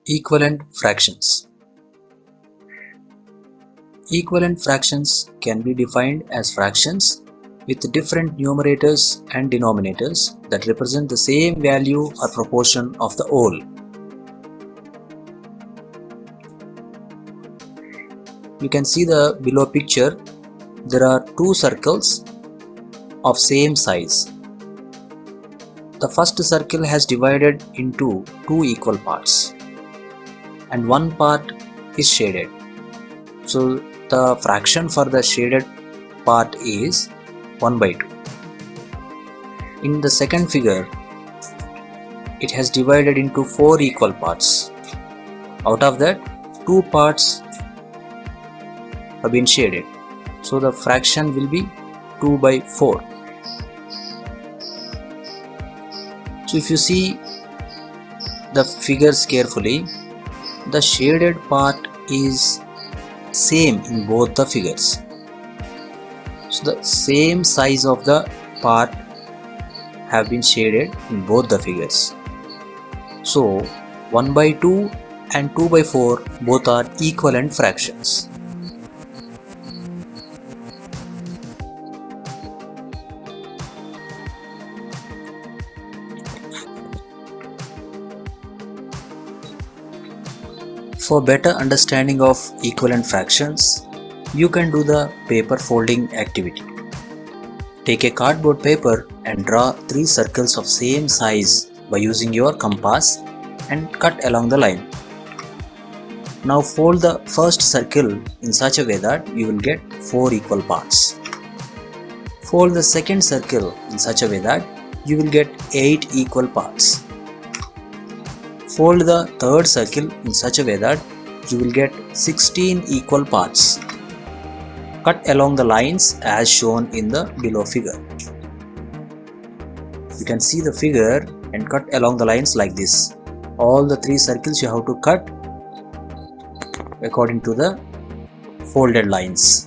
Equivalent fractions. Equivalent fractions can be defined as fractions with different numerators and denominators that represent the same value or proportion of the whole. You can see the below picture. There are two circles of same size. The first circle has divided into two equal parts and one part is shaded. So the fraction for the shaded part is 1 by 2. In the second figure, it has divided into 4 equal parts. Out of that, 2 parts have been shaded. So the fraction will be 2 by 4. So if you see the figures carefully, the shaded part is same in both the figures. So the same size of the part have been shaded in both the figures. So 1 by 2 and 2 by 4 both are equivalent fractions. For better understanding of equivalent fractions, you can do the paper folding activity. Take a cardboard paper and draw 3 circles of same size by using your compass and cut along the line. Now fold the first circle in such a way that you will get 4 equal parts. Fold the second circle in such a way that you will get 8 equal parts. Fold the third circle in such a way that you will get 16 equal parts. Cut along the lines as shown in the below figure. You can see the figure and cut along the lines like this. All the 3 circles you have to cut according to the folded lines.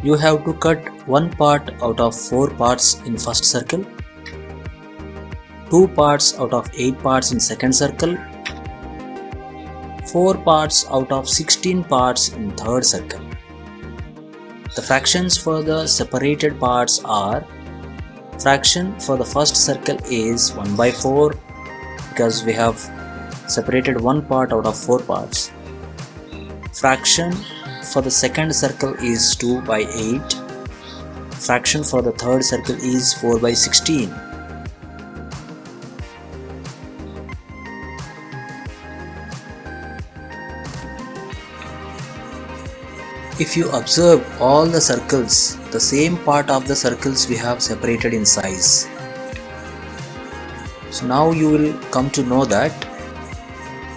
You have to cut one part out of 4 parts in first circle, 2 parts out of 8 parts in second circle, 4 parts out of 16 parts in third circle. The fractions for the separated parts are: fraction for the first circle is 1 by 4 because we have separated one part out of 4 parts. Fraction for the second circle is 2 by 8. Fraction for the third circle is 4 by 16. If you observe all the circles, the same part of the circles we have separated in size. So now you will come to know that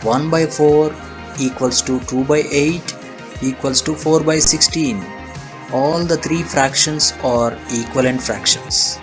1 by 4 equals to 2 by 8 equals to 4 by 16. All the 3 fractions are equivalent fractions.